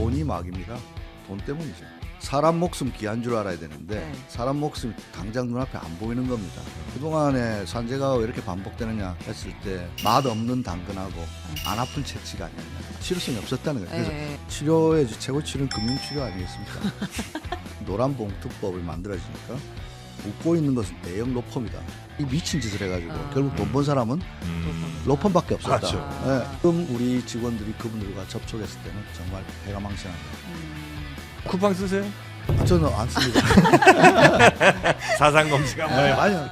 돈이 막입니다. 돈 때문이죠. 사람 목숨 귀한 줄 알아야 되는데 네. 사람 목숨이 당장 눈앞에 안 보이는 겁니다. 그동안에 산재가 왜 이렇게 반복되느냐 했을 때 맛없는 당근하고 안 아픈 채취가 아니었냐. 치료성이 없었다는 거예요. 그래서 네. 치료의 최고 치료는 금융치료 아니겠습니까? 노란봉투법을 만들어지니까 웃고 있는 것은 대형 로펌이다. 이 미친 짓을 해가지고 결국 돈 번 사람은 로펌밖에 없었다. 그렇죠. 네. 그럼 우리 직원들이 그분들과 접촉했을 때는 정말 배가 망신합니다. 쿠팡 쓰세요? 저는 안 씁니다. 사상 검증 한번 해요. 아니요.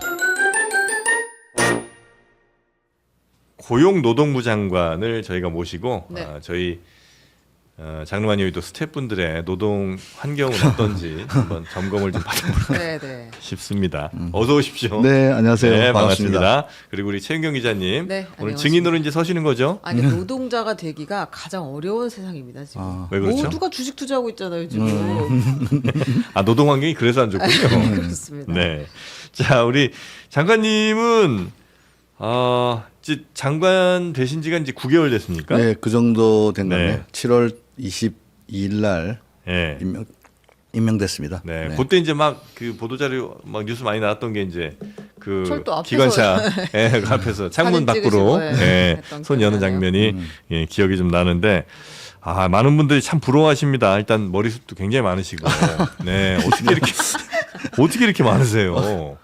고용노동부 장관을 저희가 모시고 네. 저희 장르만 여의도 스태프분들의 노동 환경은 어떤지 한번 점검을 좀 받아보고 네. 싶습니다. 어서 오십시오. 네, 안녕하세요. 네, 반갑습니다. 반갑습니다. 그리고 우리 최은경 기자님 네, 오늘 안녕하십니까. 증인으로 이제 서시는 거죠? 아니 노동자가 되기가 가장 어려운 세상입니다 지금. 아, 왜 그렇죠? 모두가 주식 투자하고 있잖아요 지금. 아 노동 환경이 그래서 안 좋군요. 그렇습니다. 네. 자 우리 장관님은 이제 장관 되신 지가 이제 9개월 됐습니까? 네, 그 정도 된 네. 거네요. 7월 22일 날 네. 임명됐습니다. 네. 그때 이제 막 그 보도자료 막 뉴스 많이 나왔던 게 이제 그 철도 앞에서 기관차 그 앞에서 창문 사진 밖으로 찍으시고, 손 했던 기억이 여는 나네요. 장면이 기억이 좀 나는데 많은 분들이 참 부러워하십니다. 일단 머리숱도 굉장히 많으시고 네 어떻게 이렇게 많으세요?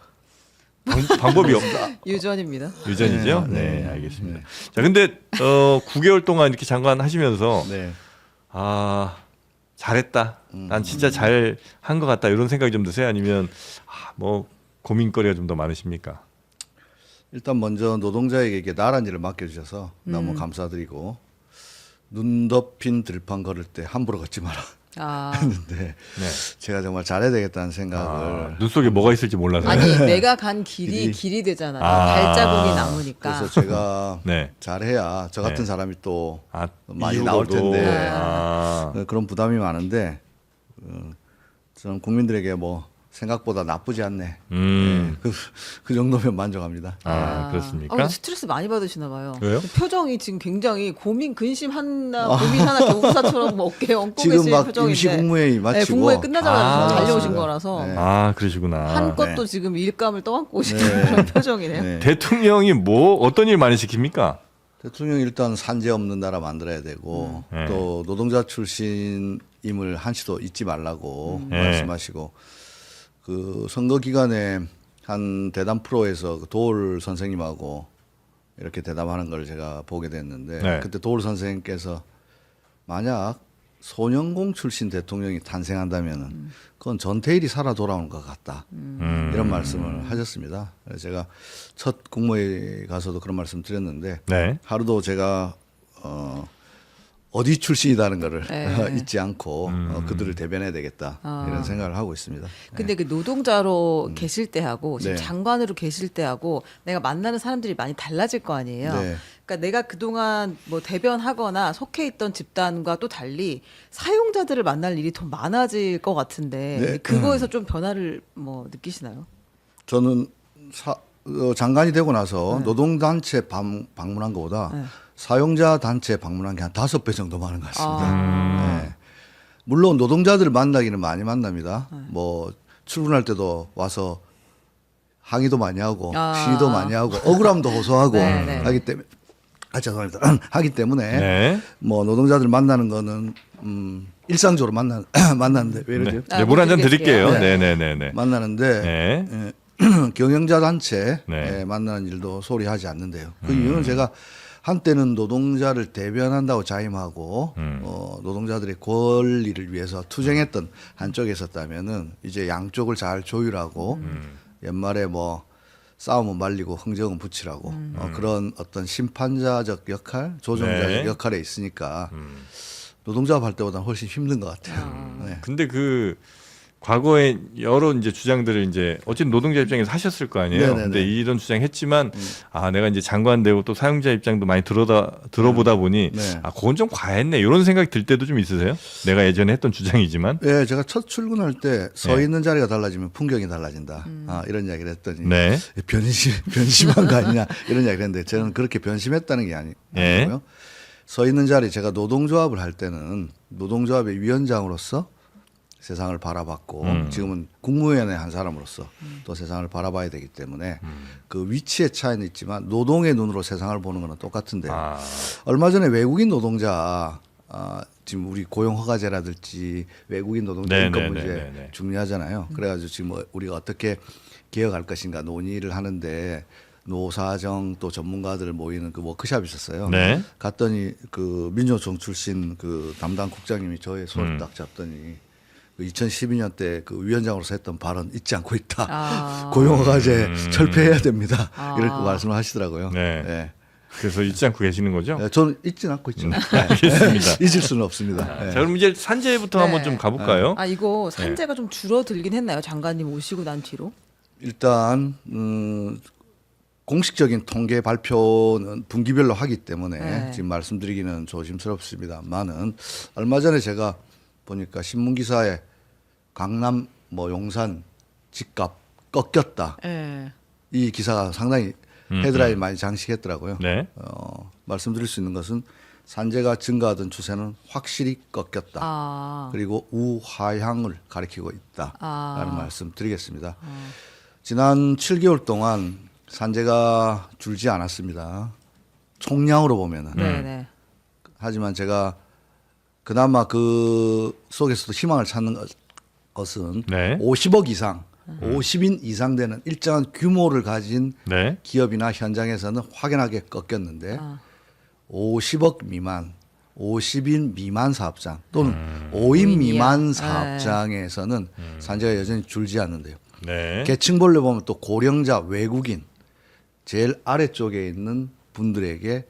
방법이 없다. 유전입니다. 유전이죠? 네. 네, 알겠습니다. 자, 근데 9개월 동안 이렇게 장관 하시면서 네. 잘했다. 난 진짜 잘 한 것 같다. 이런 생각이 좀 드세요? 아니면 뭐 고민거리가 좀 더 많으십니까? 일단 먼저 노동자에게 이렇게 나란 일을 맡겨주셔서 너무 감사드리고 눈 덮인 들판 걸을 때 함부로 걷지 마라 했는데 네. 제가 정말 잘해야 되겠다는 생각을 눈 속에 뭐가 있을지 몰라서. 아니 내가 간 길이 되잖아요. 발자국이 남으니까. 그래서 제가 네. 잘해야 저 같은 네. 사람이 또 많이 이후로도. 나올 텐데 아. 그런 부담이 많은데 저는 국민들에게 뭐 생각보다 나쁘지 않네. 네, 그 정도면 만족합니다. 그렇습니까? 스트레스 많이 받으시나 봐요. 왜요? 표정이 지금 굉장히 고민 근심 하나 고민 하나 교부사처럼 뭐 어깨에 얹고 지금 계신 막 표정인데. 임시 국무회의 네, 마치고 국무회 끝나자마자 달려오신 맞습니다. 거라서 네. 그러시구나. 한껏도 네. 지금 일감을 떠안고 오신 네. 그런 표정이네요. 네. 대통령이 어떤 일 많이 시킵니까? 대통령 일단 산재 없는 나라 만들어야 되고 또 노동자 출신임을 한시도 잊지 말라고 말씀하시고 그 선거 기간에 한 대담 프로에서 그 도올 선생님하고 이렇게 대담하는 걸 제가 보게 됐는데 네. 그때 도올 선생님께서 만약 소년공 출신 대통령이 탄생한다면은 그건 전태일이 살아 돌아오는 것 같다 이런 말씀을 하셨습니다. 그래서 제가 첫 국무회의 가서도 그런 말씀 드렸는데 네. 하루도 제가 어디 출신이라는 거를 네. 잊지 않고 그들을 대변해야 되겠다 이런 생각을 하고 있습니다. 근데 그 노동자로 계실 때하고 지금 네. 장관으로 계실 때하고 내가 만나는 사람들이 많이 달라질 거 아니에요. 네. 그러니까 내가 그동안 뭐 대변하거나 속해 있던 집단과 또 달리 사용자들을 만날 일이 더 많아질 것 같은데 네. 그거에서 좀 변화를 뭐 느끼시나요? 저는 장관이 되고 나서 노동단체 방문한 것보다 사용자 단체 방문한 게 한 5배 정도 많은 것 같습니다. 네. 물론 노동자들을 만나기는 많이 만납니다. 뭐 출근할 때도 와서 항의도 많이 하고 시위도 많이 하고 억울함도 호소하고 네. 하기 때문에 죄송합니다. 하기 때문에 네. 뭐 노동자들 만나는 거는 일상적으로 만나는데 왜 이러죠? 네, 물 한 잔 드릴게요. 네. 네네네네. 만나는데 네. 경영자 단체 네. 만나는 일도 소리 하지 않는데요. 그 이유는 제가 한때는 노동자를 대변한다고 자임하고 노동자들의 권리를 위해서 투쟁했던 한쪽에 있었다면은 이제 양쪽을 잘 조율하고 옛말에 뭐 싸움은 말리고 흥정은 붙이라고 그런 어떤 심판자적 역할, 조정자적 네. 역할에 있으니까 노동자 할 때보다 훨씬 힘든 것 같아요. 네. 근데 그 과거에 여러 이제 주장들을 이제 어쨌든 노동자 입장에서 하셨을 거 아니에요. 네네네. 근데 이런 주장했지만 내가 이제 장관 되고 또 사용자 입장도 많이 들어보다 보니 네. 그건 좀 과했네. 이런 생각이 들 때도 좀 있으세요? 내가 예전에 했던 주장이지만. 예, 제가 첫 출근할 때 서 있는 자리가 달라지면 풍경이 달라진다. 이런 이야기를 했더니 네. 변심한 거 아니냐 이런 이야기를 했는데 저는 그렇게 변심했다는 게 아니고요. 서 있는 자리 제가 노동조합을 할 때는 노동조합의 위원장으로서 세상을 바라봤고 지금은 국무위원회 한 사람으로서 또 세상을 바라봐야 되기 때문에 그 위치의 차이는 있지만 노동의 눈으로 세상을 보는 거는 똑같은데요. 아. 얼마 전에 외국인 노동자 지금 우리 고용허가제라든지 외국인 노동자 네, 인권 네, 문제 네, 네. 중요하잖아요. 그래가지고 지금 우리가 어떻게 개혁할 것인가 논의를 하는데 노사정 또 전문가들 모이는 그 워크숍이 있었어요. 네. 갔더니 그 민주노총 출신 그 담당 국장님이 저의 손을 딱 잡더니 그 2012년 때 그 위원장으로서 했던 발언 잊지 않고 있다. 아. 고용허가제 철폐해야 됩니다. 아. 이렇게 말씀을 하시더라고요. 네. 네. 그래서 잊지 않고 계시는 거죠? 네, 저는 잊지는 않고 있죠. 네. 알겠습니다. 잊을 수는 없습니다. 네. 자, 그럼 이제 산재부터 네. 한번 좀 가볼까요? 아 이거 산재가 좀 줄어들긴 했나요? 장관님 오시고 난 뒤로? 일단 공식적인 통계 발표는 분기별로 하기 때문에 네. 지금 말씀드리기는 조심스럽습니다만은 얼마 전에 제가 보니까 신문 기사에 강남 뭐 용산 집값 꺾였다 네. 이 기사가 상당히 헤드라인 많이 장식했더라고요. 네. 말씀드릴 수 있는 것은 산재가 증가하던 추세는 확실히 꺾였다. 아. 그리고 우하향을 가리키고 있다라는 아. 말씀 드리겠습니다. 지난 7개월 동안 산재가 줄지 않았습니다. 총량으로 보면은. 네네. 하지만 제가 그나마 그 속에서도 희망을 찾는 것은 네. 50억 이상, 50인 이상 되는 일정한 규모를 가진 네. 기업이나 현장에서는 확연하게 꺾였는데 아. 50억 미만, 50인 미만 사업장 또는 5인 오인이야. 미만 네. 사업장에서는 산재가 여전히 줄지 않는데요. 네. 계층별로 보면 또 고령자, 외국인 제일 아래쪽에 있는 분들에게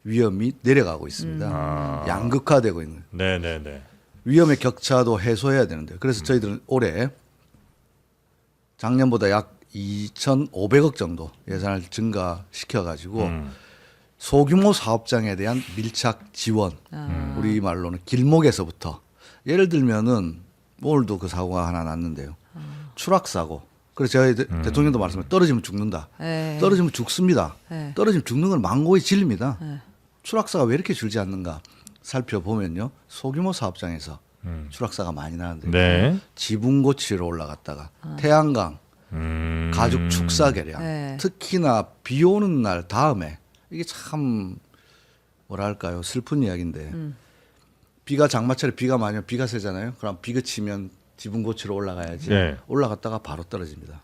위험이 내려가고 있습니다. 양극화되고 있는 네, 네, 네. 위험의 격차도 해소해야 되는데 그래서 저희들은 올해 작년보다 약 2,500억 정도 예산을 증가시켜 가지고 소규모 사업장에 대한 밀착 지원 우리 말로는 길목에서부터 예를 들면은 오늘도 그 사고가 하나 났는데요. 추락 사고. 그래서 저희 대통령도 말씀해 떨어지면 죽는다. 네. 떨어지면 죽습니다. 네. 떨어지면 죽는 건 망고의 진리입니다. 네. 추락사가 왜 이렇게 줄지 않는가 살펴보면요. 소규모 사업장에서 추락사가 많이 나는데 네. 지붕 고치러 올라갔다가 태양광, 가죽 축사 개량, 네. 특히나 비 오는 날 다음에 이게 참 뭐랄까요 슬픈 이야기인데 비가 장마철에 비가 많이 오면 비가 세잖아요. 그럼 비 그치면 지붕 고치러 올라가야지. 네. 올라갔다가 바로 떨어집니다.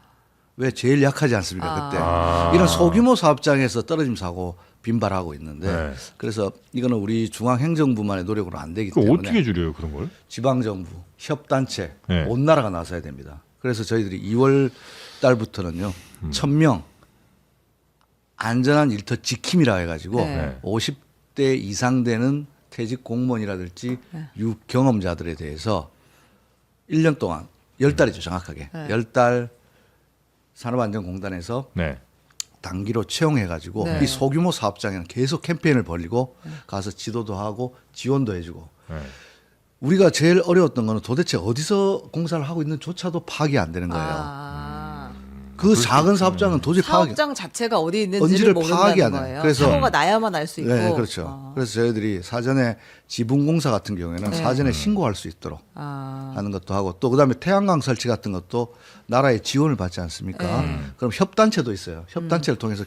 왜 제일 약하지 않습니까 그때 아. 이런 소규모 사업장에서 떨어짐 사고 빈발하고 있는데 네. 그래서 이거는 우리 중앙행정부만의 노력으로 안 되기 그 때문에 어떻게 줄여요 그런 걸? 지방정부, 협단체, 네. 온 나라가 나서야 됩니다. 그래서 저희들이 2월 달부터는요 1,000명 안전한 일터 지킴이라 해가지고 네. 50대 이상 되는 퇴직 공무원이라든지 유경험자들에 대해서 1년 동안 10달이죠 정확하게 네. 10달 산업안전공단에서 네. 단기로 채용해가지고 네. 이 소규모 사업장에는 계속 캠페인을 벌리고 가서 지도도 하고 지원도 해주고 네. 우리가 제일 어려웠던 거는 도대체 어디서 공사를 하고 있는조차도 파악이 안 되는 거예요. 아. 그 작은 사업장은 도저히 파악이 사업장 자체가 어디 있는지를 언지를 모른다는 파악이 안 돼요. 거예요. 그래서- 사고가 나야만 알 수 있고. 네, 그렇죠. 그래서 저희들이 사전에 지붕공사 같은 경우에는 네. 사전에 신고할 수 있도록 아. 하는 것도 하고 또 그다음에 태양광 설치 같은 것도 나라의 지원을 받지 않습니까? 그럼 협단체도 있어요. 협단체를 통해서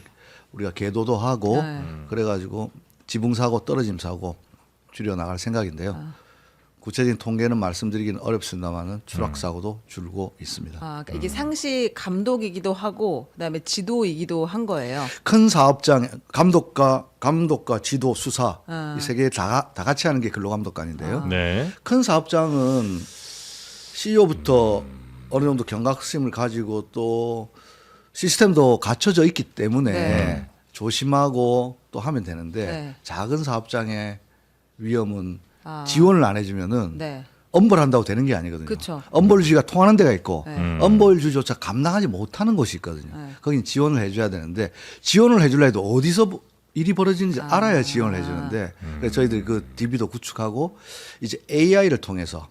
우리가 계도도 하고 네. 그래가지고 지붕 사고, 떨어짐 사고 줄여 나갈 생각인데요. 구체적인 통계는 말씀드리기는 어렵습니다만은 추락 사고도 줄고 있습니다. 아, 그러니까 이게 상시 감독이기도 하고 그다음에 지도이기도 한 거예요. 큰 사업장 감독과 지도 수사 아. 이 세 개 다 같이 하는 게 근로감독관인데요. 네. 큰 사업장은 CEO부터 어느 정도 경각심을 가지고 또 시스템도 갖춰져 있기 때문에 네. 조심하고 또 하면 되는데 네. 작은 사업장의 위험은 아. 지원을 안 해주면은 네. 엄벌한다고 되는 게 아니거든요. 그쵸. 엄벌주의가 통하는 데가 있고 네. 엄벌주의조차 감당하지 못하는 곳이 있거든요. 네. 거긴 지원을 해줘야 되는데 지원을 해주려 해도 어디서 일이 벌어지는지 알아야 지원을 해주는데 그래서 저희들이 그 DB도 구축하고 이제 AI를 통해서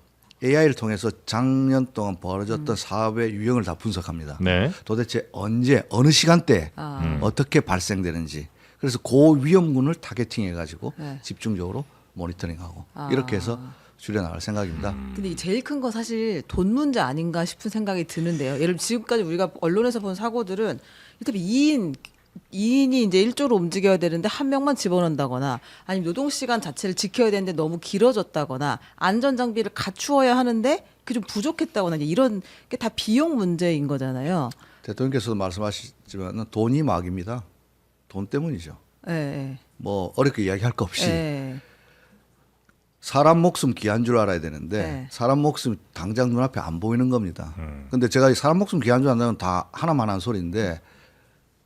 작년 동안 벌어졌던 사업의 유형을 다 분석합니다. 네. 도대체 언제 어느 시간대에 아. 어떻게 발생되는지 그래서 고위험군을 타겟팅해가지고 네. 집중적으로 모니터링하고 이렇게 해서 줄여나갈 생각입니다. 근데 이 제일 큰 건 사실 돈 문제 아닌가 싶은 생각이 드는데요. 예를 들면 지금까지 우리가 언론에서 본 사고들은 이를테면 2인이 이제 1조로 움직여야 되는데 한 명만 집어넣는다거나 아니면 노동 시간 자체를 지켜야 되는데 너무 길어졌다거나 안전 장비를 갖추어야 하는데 그게 좀 부족했다거나 이제 이런 게 다 비용 문제인 거잖아요. 대통령께서도 말씀하셨지만 돈이 막입니다. 돈 때문이죠. 예. 예. 뭐 어렵게 이야기할 거 없이 예. 사람 목숨 귀한 줄 알아야 되는데 네. 사람 목숨 당장 눈앞에 안 보이는 겁니다. 근데 제가 이 사람 목숨 귀한 줄 안다면 다 하나만 한 소리인데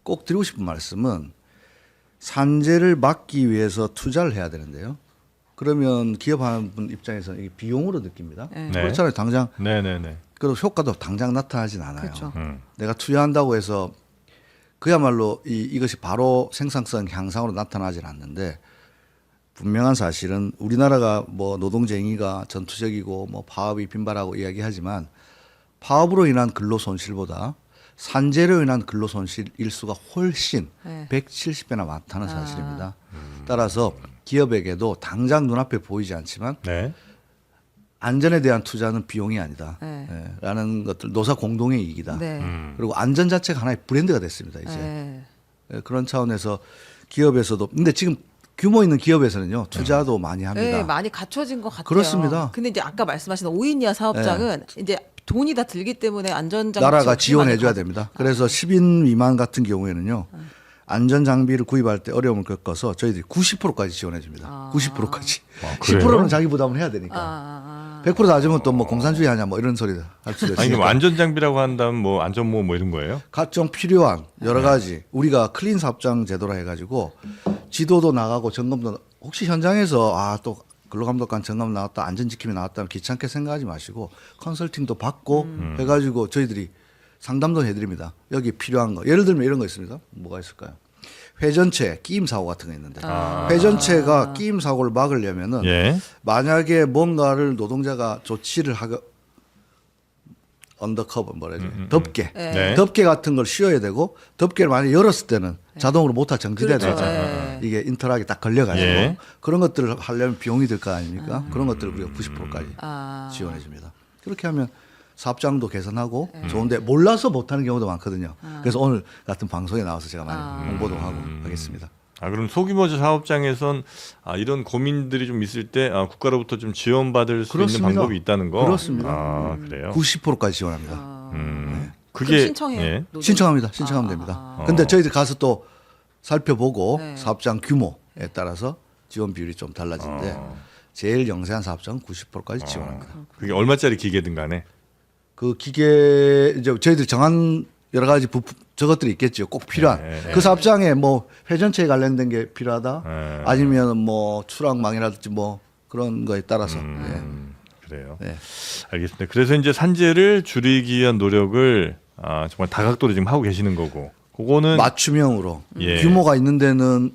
꼭 드리고 싶은 말씀은 산재를 막기 위해서 투자를 해야 되는데요. 그러면 기업하는 분 입장에서는 이게 비용으로 느낍니다. 네. 그렇잖아요. 당장 네네네. 그리고 효과도 당장 나타나진 않아요. 그렇죠. 내가 투자한다고 해서 그야말로 이것이 바로 생산성 향상으로 나타나진 않는데 분명한 사실은 우리나라가 뭐 노동쟁의가 전투적이고 뭐 파업이 빈발하고 이야기하지만 파업으로 인한 근로 손실보다 산재로 인한 근로 손실 일수가 훨씬 네. 170배나 많다는 사실입니다. 따라서 기업에게도 당장 눈앞에 보이지 않지만 네. 안전에 대한 투자는 비용이 아니다. 네. 라는 것들 노사 공동의 이익이다. 네. 그리고 안전 자체가 하나의 브랜드가 됐습니다. 이제 네. 그런 차원에서 기업에서도 근데 지금 규모 있는 기업에서는요 투자도 많이 합니다. 네, 많이 갖춰진 것 같아요. 그렇습니다. 근데 이제 아까 말씀하신 5인 이하 사업장은 이제 돈이 다 들기 때문에 안전장치 나라가 없이 지원해 많이 줘야 가- 됩니다. 그래서 10인 미만 같은 경우에는요. 안전 장비를 구입할 때 어려움을 겪어서 저희들이 90%까지 지원해 줍니다. 90%까지. 그래요? 10%는 자기 부담을 해야 되니까. 100% 다 주면 또 뭐 공산주의 하냐 뭐 이런 소리 할 수도 아니 그럼 있으니까. 안전 장비라고 한다면 뭐 안전모 뭐 이런 거예요? 각종 필요한 여러 가지 우리가 클린 사업장 제도라 해가지고 지도도 나가고 점검도 혹시 현장에서 또 근로감독관 점검 나왔다 안전지킴이 나왔다면 귀찮게 생각하지 마시고 컨설팅도 받고 해가지고 저희들이 상담도 해드립니다. 여기 필요한 거 예를 들면 이런 거 있습니다. 뭐가 있을까요? 회전체 끼임 사고 같은 거 있는데 회전체가 끼임 사고를 막으려면은 예. 만약에 뭔가를 노동자가 조치를 하고 언더커버 뭐라지 덮개 네. 덮개 같은 걸 씌워야 되고 덮개를 만약에 열었을 때는 자동으로 모터 정지돼야 그렇죠. 되잖아요. 네. 이게 인터락이 딱 걸려가지고 예. 그런 것들을 하려면 비용이 들 거 아닙니까? 그런 것들을 우리가 90%까지 아. 지원해 줍니다. 그렇게 하면 사업장도 개선하고 좋은데 몰라서 못하는 경우도 많거든요. 그래서 오늘 같은 방송에 나와서 제가 많이 홍보도 하고 하겠습니다. 그럼 소규모 사업장에선 이런 고민들이 좀 있을 때 국가로부터 좀 지원받을 수 그렇습니다. 있는 방법이 있다는 거. 그렇습니다. 그래요. 90%까지 지원합니다. 그럼 그게 신청해요. 예. 노동- 신청합니다. 신청하면 됩니다. 근데 저희들 가서 또 살펴보고 네. 사업장 규모에 따라서 지원 비율이 좀 달라지는데 제일 영세한 사업장은 90%까지 지원합니다. 그게 얼마짜리 기계든 간에. 그 기계 이제 저희들이 정한 여러 가지 부품 저것들이 있겠죠. 꼭 필요한 그 사업장에 뭐 회전체에 관련된 게 필요하다. 아니면 뭐 추락망이라든지 뭐 그런 거에 따라서 그래요. 네. 알겠습니다. 그래서 이제 산재를 줄이기 위한 노력을 정말 다각도로 지금 하고 계시는 거고. 그거는 맞춤형으로 예. 규모가 있는 데는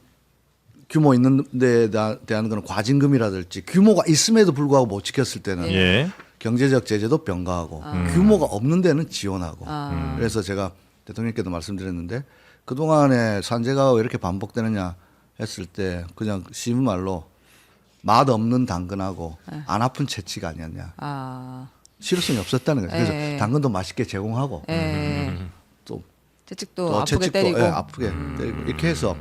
규모 있는 데에 대한 거는 과징금이라든지 규모가 있음에도 불구하고 못 지켰을 때는 예. 경제적 제재도 병가하고 규모가 없는 데는 지원하고 그래서 제가 대통령께도 말씀드렸는데 그동안에 산재가 왜 이렇게 반복되느냐 했을 때 그냥 쉬운 말로 맛없는 당근하고 안 아픈 채취가 아니었냐 아. 실효성이 없었다는 거죠. 그래서 예. 당근도 맛있게 제공하고 예. 또 채찍도 또 아프게 채찍도 때리고. 아프게 때리고 이렇게 해서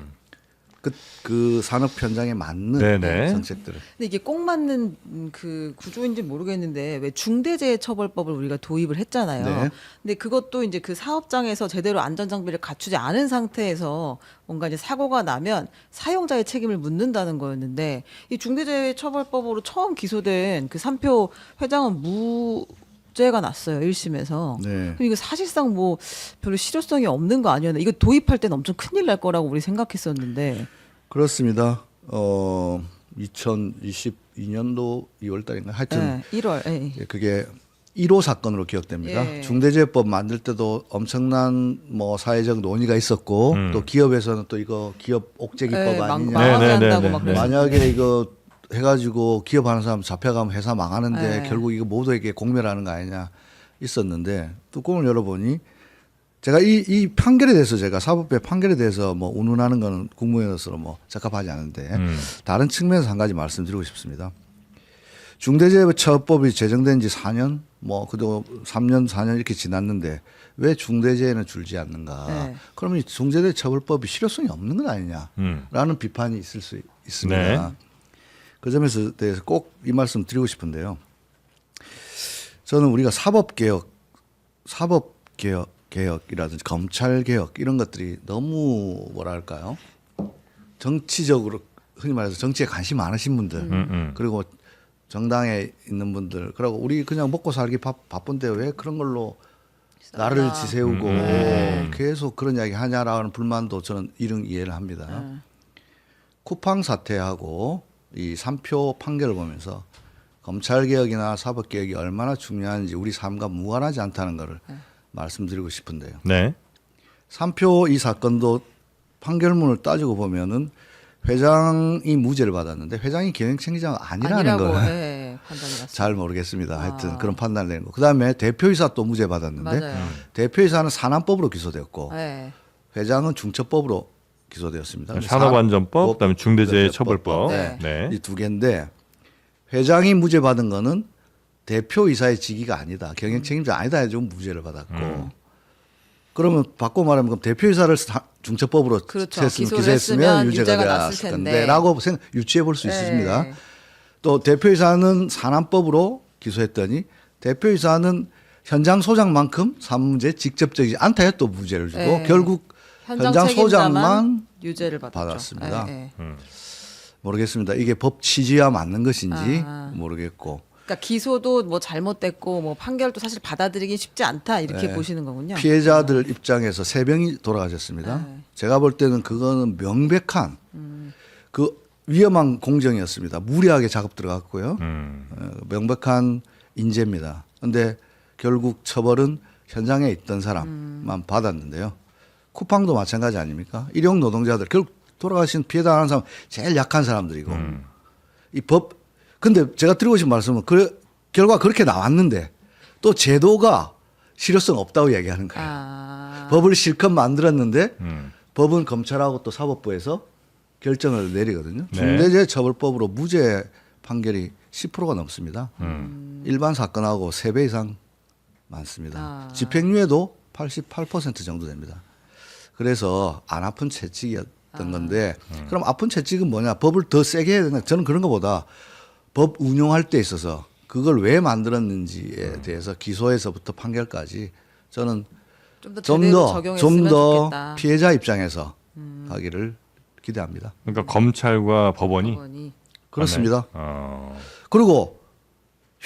그 산업 현장에 맞는 네네. 정책들을 근데 이게 꼭 맞는 그 구조인지 모르겠는데 왜 중대재해처벌법을 우리가 도입을 했잖아요. 네. 근데 그것도 이제 그 사업장에서 제대로 안전 장비를 갖추지 않은 상태에서 뭔가 이제 사고가 나면 사용자의 책임을 묻는다는 거였는데 이 중대재해처벌법으로 처음 기소된 그 삼표 회장은 무죄가 났어요. 1심에서. 네. 그럼 이거 사실상 뭐 별로 실효성이 없는 거 아니었나? 이거 도입할 때는 엄청 큰일 날 거라고 우리 생각했었는데. 그렇습니다. 2022년도 2월 달인가 하여튼 네, 1월. 예. 예, 그게 1호 사건으로 기억됩니다. 예. 중대재해법 만들 때도 엄청난 뭐 사회적 논의가 있었고 또 기업에서는 또 이거 기업 옥죄기법 예, 아니냐. 망하한다고 막 네. 그랬어요. 만약에 이거 해가지고 기업하는 사람 잡혀가면 회사 망하는데 네. 결국 이거 모두에게 공멸하는 거 아니냐 있었는데 뚜껑을 열어보니 제가 이 판결에 대해서 제가 사법부의 판결에 대해서 뭐 운운하는 거는 국무위원으로서 뭐 적합하지 않은데 다른 측면에서 한 가지 말씀드리고 싶습니다. 중대재해처벌법이 제정된 지 4년 뭐 그도 3년 4년 이렇게 지났는데 왜 중대재해는 줄지 않는가? 네. 그러면 이 중대재해처벌법이 실효성이 없는 건 아니냐라는 비판이 있을 수 있습니다. 네. 그 점에서 대해서 꼭 이 말씀 드리고 싶은데요. 저는 우리가 사법개혁이라든지 검찰개혁 이런 것들이 너무 뭐랄까요? 정치적으로 흔히 말해서 정치에 관심 많으신 분들 그리고 정당에 있는 분들 그리고 우리 그냥 먹고 살기 바쁜데 왜 그런 걸로 나를 지세우고 계속 그런 이야기 하냐라는 불만도 저는 이런 이해를 합니다. 쿠팡 사태하고 이 3표 판결을 보면서 검찰개혁이나 사법개혁이 얼마나 중요한지 우리 삶과 무관하지 않다는 것을 말씀드리고 싶은데요. 네. 3표 이 사건도 판결문을 따지고 보면은 회장이 무죄를 받았는데 회장이 경영청장이 아니라는 아니라고 걸 네, 판단이 났어요. 잘 모르겠습니다. 하여튼 그런 판단을 내는 거. 그다음에 대표이사 또 무죄 받았는데 맞아요. 대표이사는 산안법으로 기소되었고 네. 회장은 중처법으로 기소되었습니다. 산업안전법, 그다음에 중대재해처벌법. 네. 네. 이 두 개인데 회장이 무죄 받은 거는 대표이사의 직위가 아니다. 경영 책임자 아니다 해서 무죄를 받았고 그러면 바꿔 말하면 그럼 대표이사를 중처법으로 그렇죠. 기소했으면 유죄가 났을 됐을 텐데. 건데라고 유추해 볼 수 네. 있습니다. 또 대표이사는 산안법으로 기소했더니 대표이사는 현장 소장만큼 산문제에 직접적이지 않다 해서 또 무죄를 주고 네. 결국 현장 소장만 유죄를 받았습니다. 네, 네. 모르겠습니다. 이게 법 취지와 맞는 것인지 아. 모르겠고 그러니까 기소도 뭐 잘못됐고 뭐 판결도 사실 받아들이기 쉽지 않다 이렇게 네. 보시는 거군요. 피해자들 입장에서 3명이 돌아가셨습니다. 네. 제가 볼 때는 그거는 명백한 그 위험한 공정이었습니다. 무리하게 작업 들어갔고요. 명백한 인재입니다. 그런데 결국 처벌은 현장에 있던 사람만 받았는데요. 쿠팡도 마찬가지 아닙니까? 일용 노동자들 결국 돌아가신 피해당하는 사람 제일 약한 사람들이고 이 법 근데 제가 드리고 싶은 말씀은 결과 그렇게 나왔는데 또 제도가 실효성 없다고 얘기하는 거예요. 아. 법을 실컷 만들었는데 법은 검찰하고 또 사법부에서 결정을 내리거든요. 네. 중대재해처벌법으로 무죄 판결이 10%가 넘습니다. 일반 사건하고 3배 이상 많습니다. 아. 집행유예도 88% 정도 됩니다. 그래서 안 아픈 채찍이었던 건데 그럼 아픈 채찍은 뭐냐? 법을 더 세게 해야 되나? 저는 그런 것보다 법 운용할 때 있어서 그걸 왜 만들었는지에 대해서 기소에서부터 판결까지 저는 좀 더 제대로 적용했으면 좋겠다. 피해자 입장에서 하기를 기대합니다. 그러니까 검찰과 법원이 법원이. 그렇습니다. 어. 그리고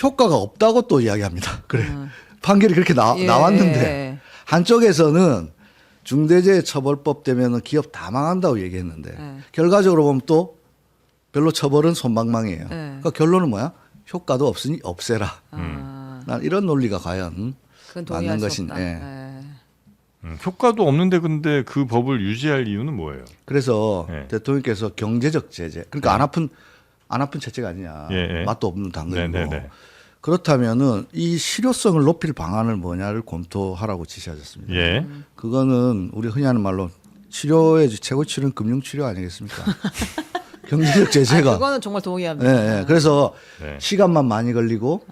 효과가 없다고 또 이야기합니다. 그래 판결이 그렇게 예. 나왔는데 한쪽에서는 중대재해처벌법 때문에 기업 다 망한다고 얘기했는데 네. 결과적으로 보면 또 별로 처벌은 솜방망이에요. 네. 그러니까 결론은 뭐야? 효과도 없으니 없애라. 난 이런 논리가 과연 그건 동의할 맞는 수 것인- 없다. 예. 네. 효과도 없는데 근데 그 법을 유지할 이유는 뭐예요? 그래서 네. 대통령께서 경제적 제재, 그러니까 안 아픈 채찍 아니냐, 예, 예. 맛도 없는 당근이고 네, 네, 네. 그렇다면은 이 실효성을 높일 방안을 뭐냐를 검토하라고 지시하셨습니다. 예. 그거는 우리 흔히 하는 말로 치료의 최고 치료는 금융 치료 아니겠습니까? 경제적 제재가. 그거는 정말 동의합니다. 예, 예. 그래서 네. 시간만 많이 걸리고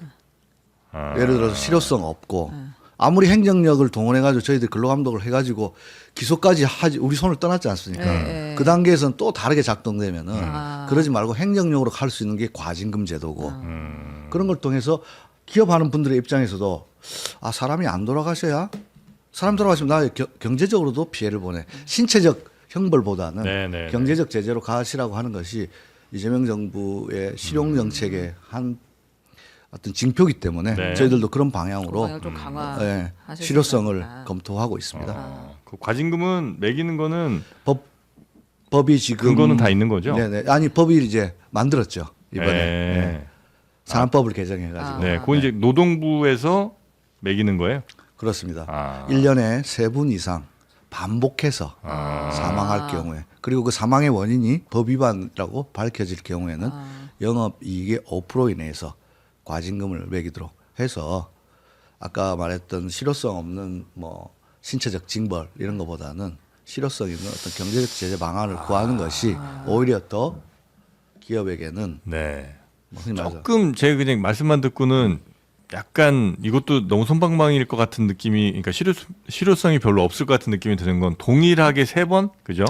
아. 예를 들어서 실효성 없고 아무리 행정력을 동원해가지고 저희들 근로감독을 해가지고 기소까지 하지 우리 손을 떠났지 않습니까? 네, 네. 그 단계에서는 또 다르게 작동되면은 아. 그러지 말고 행정력으로 할 수 있는 게 과징금 제도고 그런 걸 통해서 기업하는 분들의 입장에서도 아 사람이 안 돌아가셔야 사람 돌아가시면 나 경제적으로도 피해를 보내 신체적 형벌보다는 네, 네, 경제적 제재로 가시라고 하는 것이 이재명 정부의 실용 정책의 한 어떤 징표기 때문에 네. 저희들도 그런 방향으로 방향을 좀 강화. 예, 실효성을 검토하고 있습니다. 그 과징금은 매기는 거는 법이 지금 근거는 다 있는 거죠? 네네. 아니 법이 이제 만들었죠 이번에 네. 산안법을 개정해가지고 네, 그건 이제 노동부에서 매기는 거예요? 그렇습니다. 아. 1년에 3분 이상 반복해서 사망할 경우에 그리고 그 사망의 원인이 법 위반이라고 밝혀질 경우에는 영업이익의 5% 이내에서 과징금을 매기도록 해서 아까 말했던 실효성 없는 뭐 신체적 징벌 이런 것보다는 실효성 있는 어떤 경제적 제재 방안을 구하는 것이 오히려 더 기업에게는 네. 뭐 흔히 말해서 조금 제가 그냥 말씀만 듣고는 약간 이것도 너무 솜방망이일 것 같은 느낌이, 그러니까 실효성이 별로 없을 것 같은 느낌이 드는 건 동일하게 3번, 그죠?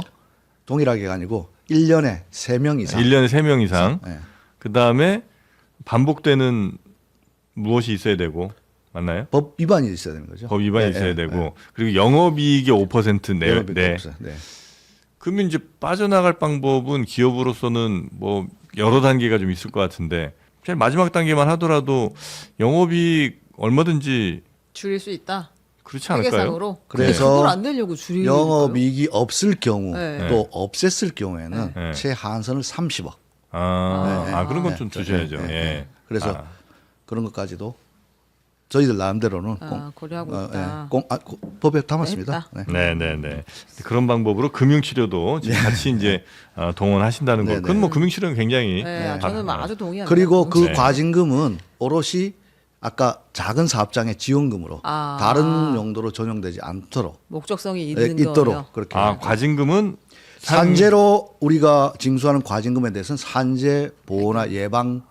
동일하게가 아니고 1년에 3명 이상. 1년에 3명 이상. 네. 그 다음에 반복되는 무엇이 있어야 되고, 맞나요? 법 위반이 있어야 되는 거죠. 법 위반이 네, 있어야 네, 되고, 네. 그리고 영업이익의 5% 내. 영업이익 네. 없어요. 네. 그러면 이제 빠져나갈 방법은 기업으로서는 뭐 여러 단계가 좀 있을 것 같은데, 제일 마지막 단계만 하더라도 영업이익 얼마든지 줄일 수 있다. 그렇지 않을까요? 회계상으로. 그래서 근데 그걸 안 내려고 줄이는 영업이익이 없을 경우 네. 또 없앴을 경우에는 네. 최한선을 30억. 그런 건 좀 주셔야죠. 네. 예. 그래서 아. 그런 것까지도 저희들 나름대로는 고려하고 있다. 법에 담았습니다. 했다. 네. 네. 그런 방법으로 금융치료도 지금 같이 이제 동원하신다는 거. 네, 그건 뭐 금융치료는 굉장히 네, 저는 아주 동의합니다. 그리고 그 네. 과징금은 오롯이 아까 작은 사업장의 지원금으로 다른 용도로 전용되지 않도록 목적성이 네, 있는 거예요. 있도록 그렇게 과징금은 산재로 우리가 징수하는 과징금에 대해서는 산재 보호나 예방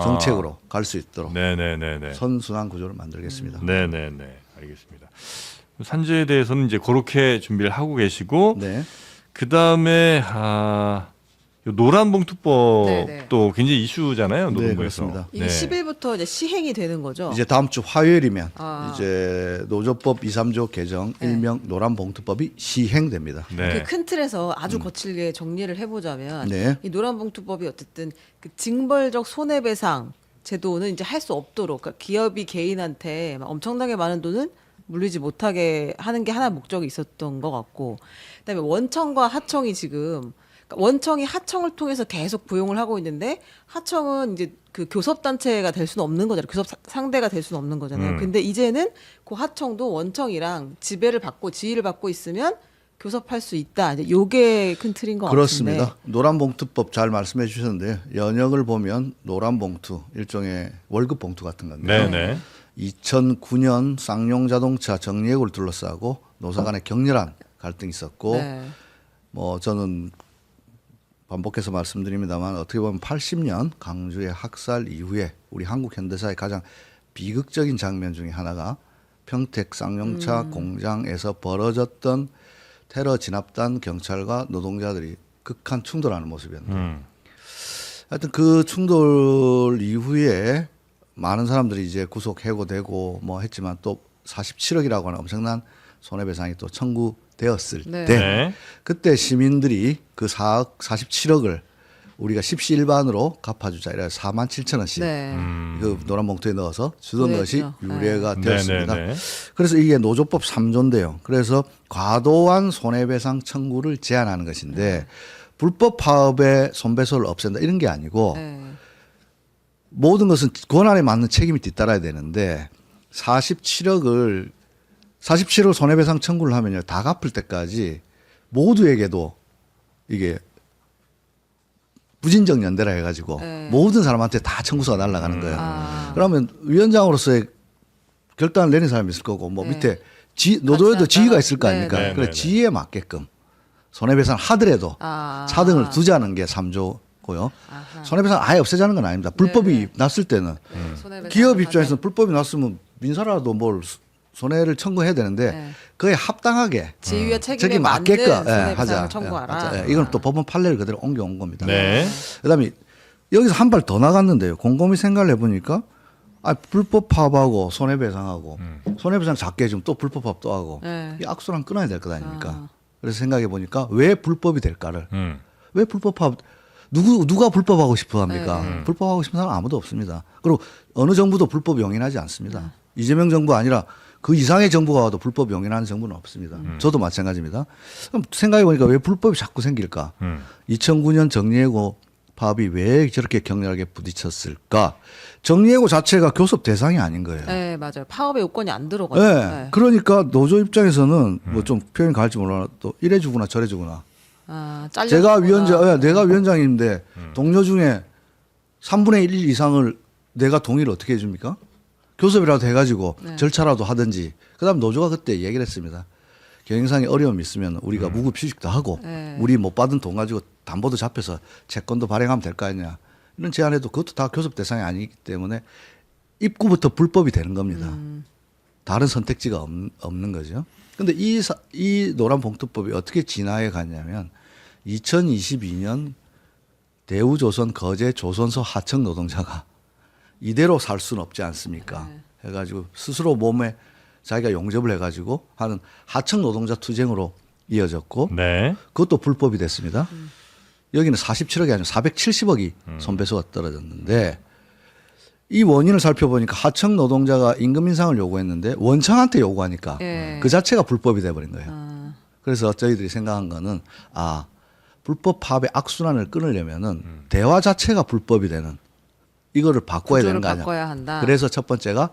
정책으로 갈 수 있도록 네네네네. 선순환 구조를 만들겠습니다. 네네네. 알겠습니다. 산재에 대해서는 이제 그렇게 준비를 하고 계시고, 네. 그 다음에 요 노란봉투법도 네네. 굉장히 이슈잖아요. 네, 노동부에서. 그렇습니다. 이게 10일부터 이제 시행이 되는 거죠. 이제 다음 주 화요일이면 아. 이제 노조법 2, 3조 개정 일명 노란봉투법이 시행됩니다. 네. 그 큰 틀에서 아주 거칠게 정리를 해보자면 네. 이 노란봉투법이 어쨌든 그 징벌적 손해배상 제도는 이제 할 수 없도록, 그러니까 기업이 개인한테 막 엄청나게 많은 돈을 물리지 못하게 하는 게 하나 목적이 있었던 것 같고, 그다음에 원청과 하청이 지금, 그러니까 원청이 하청을 통해서 계속 부용을 하고 있는데 하청은 이제 그 교섭 단체가 될 수는 없는 거잖아요. 교섭 상대가 될 수는 없는 거잖아요. 근데 이제는 그 하청도 원청이랑 지배를 받고 지위를 받고 있으면 교섭할 수 있다. 이제 요게 큰 틀인 것 그렇습니다. 같은데. 노란봉투법 잘 말씀해 주셨는데요. 연역을 보면 노란봉투 일종의 월급 봉투 같은 건데요. 네네. 2009년 쌍용자동차 정리해고를 둘러싸고 노사 간에 격렬한 갈등이 있었고 네. 뭐 저는 반복해서 말씀드립니다만 어떻게 보면 80년 강주의 학살 이후에 우리 한국 현대사의 가장 비극적인 장면 중에 하나가 평택 쌍용차 공장에서 벌어졌던 테러 진압단 경찰과 노동자들이 극한 충돌하는 모습이었는데 하여튼 그 충돌 이후에 많은 사람들이 이제 구속 해고되고 뭐 했지만 또 47억이라고 하는 엄청난 손해배상이 또 청구되었을 네. 때 네. 그때 시민들이 그 4억 47억을 우리가 십시일반으로 갚아주자 이래 4만 7천 원씩 네. 그 노란 봉투에 넣어서 주던 것이 그랬죠. 유례가 되었습니다. 네네네. 그래서 이게 노조법 3조인데요. 그래서 과도한 손해배상 청구를 제한하는 것인데 불법 파업의 손배소를 없앤다 이런 게 아니고 네. 모든 것은 권한에 맞는 책임이 뒤따라야 되는데 47억 손해배상 청구를 하면요 다 갚을 때까지 모두에게도 이게 부진적 연대라 해가지고 네. 모든 사람한테 다 청구서가 날아가는 거예요. 아. 그러면 위원장으로서의 결단을 내린 사람이 있을 거고 뭐 네. 밑에 노조에도 같이 지위가 하다가- 있을 거 아닙니까? 네, 네, 그래 네. 지위에 맞게끔 손해배상 하더라도 차등을 두자는 게 3조고요. 아하. 손해배상 아예 없애자는 건 아닙니다. 불법이 네, 네. 났을 때는 손해배상 기업 하되- 입장에서는 불법이 났으면 민사라도 뭘 손해를 청구해야 되는데 네. 그에 합당하게 지위와 책임에 책임 맞는 맞게끔 손해배상을 하자. 청구하라. 하자. 이건 또 법원 판례를 그대로 옮겨온 겁니다. 네. 그다음에 여기서 한 발 더 나갔는데요. 곰곰이 생각을 해보니까 불법 파업하고 손해배상하고 손해배상 작게 해주면 또 불법 파업 또 하고 네. 이 악순환 끊어야 될 것 아닙니까? 그래서 생각해 보니까 왜 불법이 될까를 왜 불법 파업 누가 불법하고 싶어 합니까? 불법하고 싶은 사람 아무도 없습니다. 그리고 어느 정부도 불법 용인하지 않습니다. 이재명 정부 아니라 그 이상의 정부가 와도 불법 용인하는 정부는 없습니다. 저도 마찬가지입니다. 그럼 생각해 보니까 왜 불법이 자꾸 생길까? 2009년 정리해고 파업이 왜 저렇게 격렬하게 부딪혔을까? 정리해고 자체가 교섭 대상이 아닌 거예요. 네, 맞아요. 파업의 요건이 안 들어가죠. 네. 네. 그러니까 노조 입장에서는 뭐 좀 표현이 갈지 몰라도 이래 주거나 저래 주거나. 아, 제가 잘려주거나. 내가 위원장인데 동료 중에 3분의 1 이상을 내가 동의를 어떻게 해줍니까? 교섭이라도 해가지고 네. 절차라도 하든지. 그다음 노조가 그때 얘기를 했습니다. 경영상에 어려움이 있으면 우리가 무급휴직도 하고 네. 우리 못 받은 돈 가지고 담보도 잡혀서 채권도 발행하면 될 거 아니냐 이런 제안해도 그것도 다 교섭 대상이 아니기 때문에 입구부터 불법이 되는 겁니다. 다른 선택지가 없는 거죠. 근데 이 노란봉투법이 어떻게 진화해 갔냐면 2022년 대우조선 거제 조선소 하청 노동자가 이대로 살 수는 없지 않습니까? 해가지고 스스로 몸에 자기가 용접을 해가지고 하는 하청 노동자 투쟁으로 이어졌고 네. 그것도 불법이 됐습니다. 여기는 47억이 아니라 470억이 손배소가 떨어졌는데 이 원인을 살펴보니까 하청 노동자가 임금 인상을 요구했는데 원청한테 요구하니까 예. 그 자체가 불법이 돼버린 거예요. 그래서 저희들이 생각한 거는 불법 파업의 악순환을 끊으려면은 대화 자체가 불법이 되는 이거를 바꿔야 되는 구조를 거 아니야. 바꿔야 한다. 그래서 첫 번째가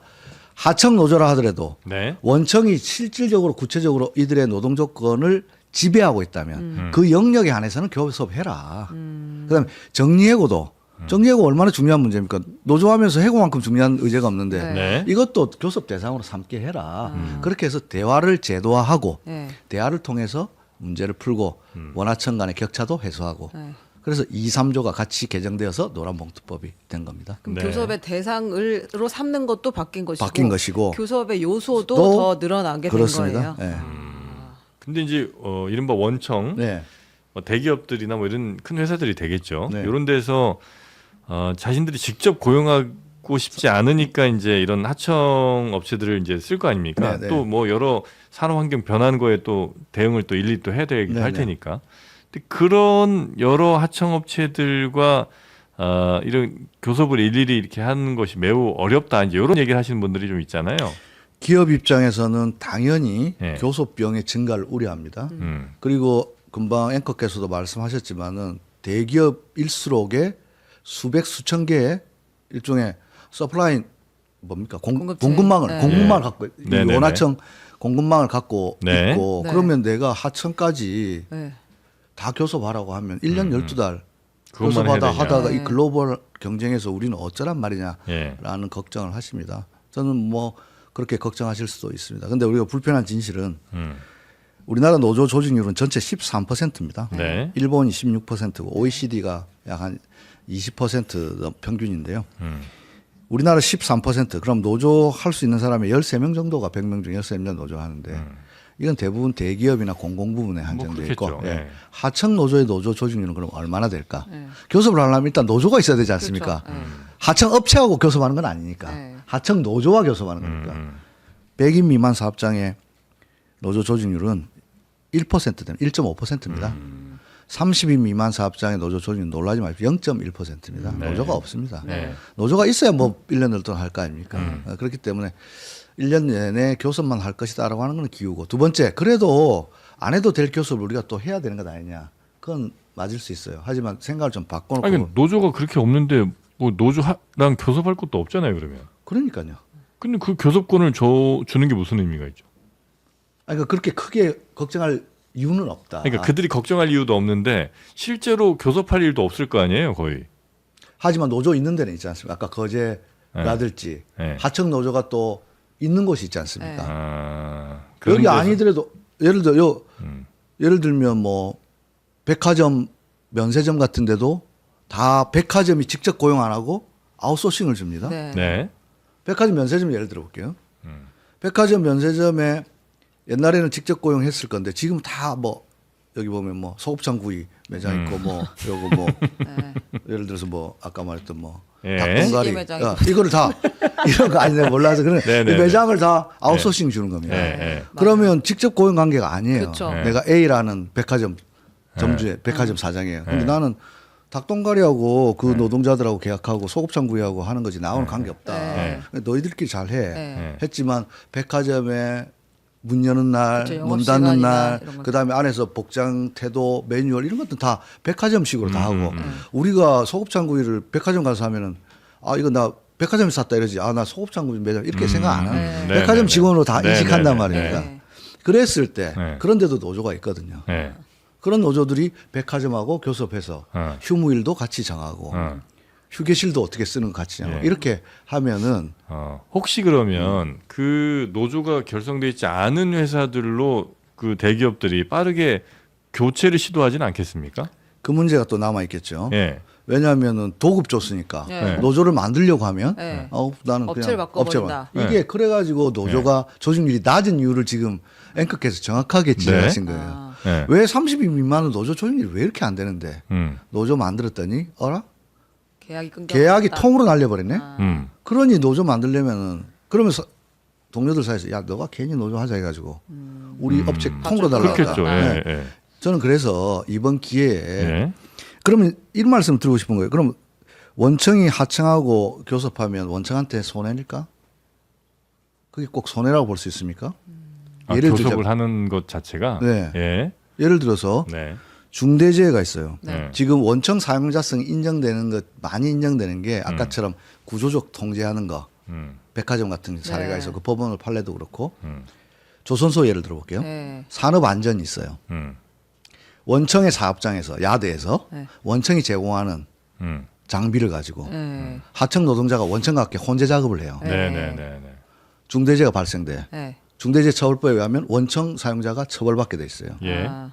하청 노조라 하더라도 네. 원청이 실질적으로 구체적으로 이들의 노동 조건을 지배하고 있다면 그 영역에 한해서는 교섭해라. 그다음에 정리해고도 정리해고 얼마나 중요한 문제입니까? 노조하면서 해고만큼 중요한 의제가 없는데 네. 네. 이것도 교섭 대상으로 삼게 해라. 그렇게 해서 대화를 제도화하고 네. 대화를 통해서 문제를 풀고 원하청 간의 격차도 해소하고 네. 그래서 2, 3조가 같이 개정되어서 노란봉투법이 된 겁니다. 그럼 네. 교섭의 대상으로 삼는 것도 바뀐 것이고, 바뀐 것이고 교섭의 요소도 또 더 늘어나게 그렇습니다. 된 거예요. 네. 근데 이제 이른바 원청 네. 뭐 대기업들이나 뭐 이런 큰 회사들이 되겠죠. 네. 이런 데서 자신들이 직접 고용하고 싶지 않으니까 이제 이런 하청 업체들을 이제 쓸 거 아닙니까? 네, 네. 또 뭐 여러 산업 환경 변하는 거에 또 대응을 또 일일이 또 해야 되긴 네, 할 네. 테니까. 근데 그런 여러 하청 업체들과 이런 교섭을 일일이 이렇게 하는 것이 매우 어렵다. 이제 이런 얘기를 하시는 분들이 좀 있잖아요. 기업 입장에서는 당연히 네. 교섭 비용의 증가를 우려합니다. 그리고 금방 앵커께서도 말씀하셨지만은 대기업일수록에 수백 수천 개의 일종의 서플라인 뭡니까 공급체. 공급망을 네. 공급망을 갖고 네, 네, 원하청 공급망을 갖고 네. 있고 네. 그러면 내가 하청까지 네. 다 교섭하라고 하면 1년 12달 그것만 교섭하다 해야 되냐. 하다가 네. 이 글로벌 경쟁에서 우리는 어쩌란 말이냐라는 예. 걱정을 하십니다. 저는 뭐 그렇게 걱정하실 수도 있습니다. 근데 우리가 불편한 진실은 우리나라 노조 조직률은 전체 13%입니다. 네. 일본이 16%고 OECD가 약 한 20% 평균인데요. 우리나라 13% 그럼 노조 할 수 있는 사람이 13명 정도가 100명 중에 13명 노조 하는데 이건 대부분 대기업이나 공공 부분에 한정되어 있고 그렇겠죠. 예. 하청 노조의 노조 조직률은 그럼 얼마나 될까? 교섭을 하려면 일단 노조가 있어야 되지 않습니까? 그렇죠. 하청 업체하고 교섭하는 건 아니니까. 네. 하청 노조와 교섭하는 거니까. 100인 미만 사업장의 노조 조직률은 1% 되면 1.5%입니다. 30인 미만 사업장의 노조 조직률 놀라지 마십시오. 0.1%입니다. 네. 노조가 없습니다. 네. 노조가 있어야 뭐 1년을 동안 할 거 아닙니까? 그렇기 때문에 1년 내내 교섭만 할 것이다라고 하는 건 기우고 두 번째 그래도 안 해도 될 교섭을 우리가 또 해야 되는 것 아니냐. 그건 맞을 수 있어요. 하지만 생각을 좀 바꿔놓고 아니 노조가 그렇게 없는데 뭐 노조랑 교섭할 것도 없잖아요. 그러면. 그러니까요. 근데 그 교섭권을 주는 게 무슨 의미가 있죠? 아니, 그러니까 그렇게 크게 걱정할 이유는 없다. 그러니까 그들이 걱정할 이유도 없는데 실제로 교섭할 일도 없을 거 아니에요, 거의. 하지만 노조 있는 데는 있지 않습니까? 아까 거제라든지 네. 하청 노조가 또 있는 곳이 있지 않습니까? 그런 여기 데서- 아니더라도 예를 들면 뭐 백화점 면세점 같은 데도 다 백화점이 직접 고용 안 하고 아웃소싱을 줍니다. 네. 네. 백화점 면세점 예를 들어 볼게요. 백화점 면세점에 옛날에는 직접 고용했을 건데 지금 다 뭐 여기 보면 뭐 소곱창 구이 매장 있고 뭐 요거 뭐 네. 예를 들어서 뭐 아까 말했던 뭐 예. 닭똥가리 시계 매장 있고. 이거를 다 이런 거 아니네 몰라서 그런 네, 네, 이 매장을 다 아웃소싱 주는 네. 겁니다. 네. 그러면 직접 고용 관계가 아니에요. 그렇죠. 네. 내가 A라는 백화점 점주의 백화점 사장이에요. 근데 나는 닭똥가리하고 그 노동자들하고 계약하고 소곱창 구이하고 하는 거지 나오는 관계 없다. 네. 너희들끼리 잘해. 네. 했지만 백화점에 문 여는 날, 그렇죠. 문 닫는 영업시간이나 날, 이런 거. 그다음에 안에서 복장, 태도, 매뉴얼 이런 것도 다 백화점식으로 다 하고 우리가 소곱창 구이를 백화점 가서 하면은 이거 나 백화점에서 샀다 이러지. 나 소곱창 구이 매장 이렇게 생각 안 하는 네. 백화점 네, 직원으로 다 네, 인식한단 네, 말입니다. 네. 그랬을 때 네. 그런데도 노조가 있거든요. 네. 그런 노조들이 백화점하고 교섭해서 휴무일도 같이 정하고 휴게실도 어떻게 쓰는 거 같이 정하고 예. 이렇게 하면은 혹시 그러면 그 노조가 결성돼 있지 않은 회사들로 그 대기업들이 빠르게 교체를 시도하지는 않겠습니까? 그 문제가 또 남아 있겠죠. 예. 왜냐하면은 도급 줬으니까 네. 노조를 만들려고 하면 네. 나는 업체를 그냥 바꿔버린다. 업체만. 이게 그래가지고 노조가 조직률이 낮은 이유를 지금 앵커께서 정확하게 지적하신 거예요. 아. 예. 왜 30인 미만은 노조 조직률이 왜 이렇게 안 되는데 노조 만들었더니 계약이 끊겨. 계약이 통으로 날려버렸네. 그러니 노조 만들려면은 그러면서 동료들 사이에서 야 너가 괜히 노조 하자 해가지고 우리 업체 통으로 달라고. 그렇겠죠. 네. 예. 예. 저는 그래서 이번 기회에 예. 그러면 이런 말씀 드리고 싶은 거예요. 그럼 원청이 하청하고 교섭하면 원청한테 손해일까? 그게 꼭 손해라고 볼 수 있습니까? 아, 예를 교섭을 들자- 하는 것 자체가 네. 예. 예를 들어서 네. 중대재해가 있어요. 네. 지금 원청 사용자성이 인정되는 것 많이 인정되는 게 아까처럼 구조적 통제하는 거 백화점 같은 사례가 네. 있어 그 법원을 판례도 그렇고 조선소 예를 들어볼게요. 네. 산업 안전이 있어요. 원청의 사업장에서 야대에서 네. 원청이 제공하는 장비를 가지고 네. 하청 노동자가 원청과 함께 혼재 작업을 해요. 네. 네네네. 중대재해가 발생돼. 네. 중대재해처벌법에 의하면 원청 사용자가 처벌받게 돼 있어요. 예. 아.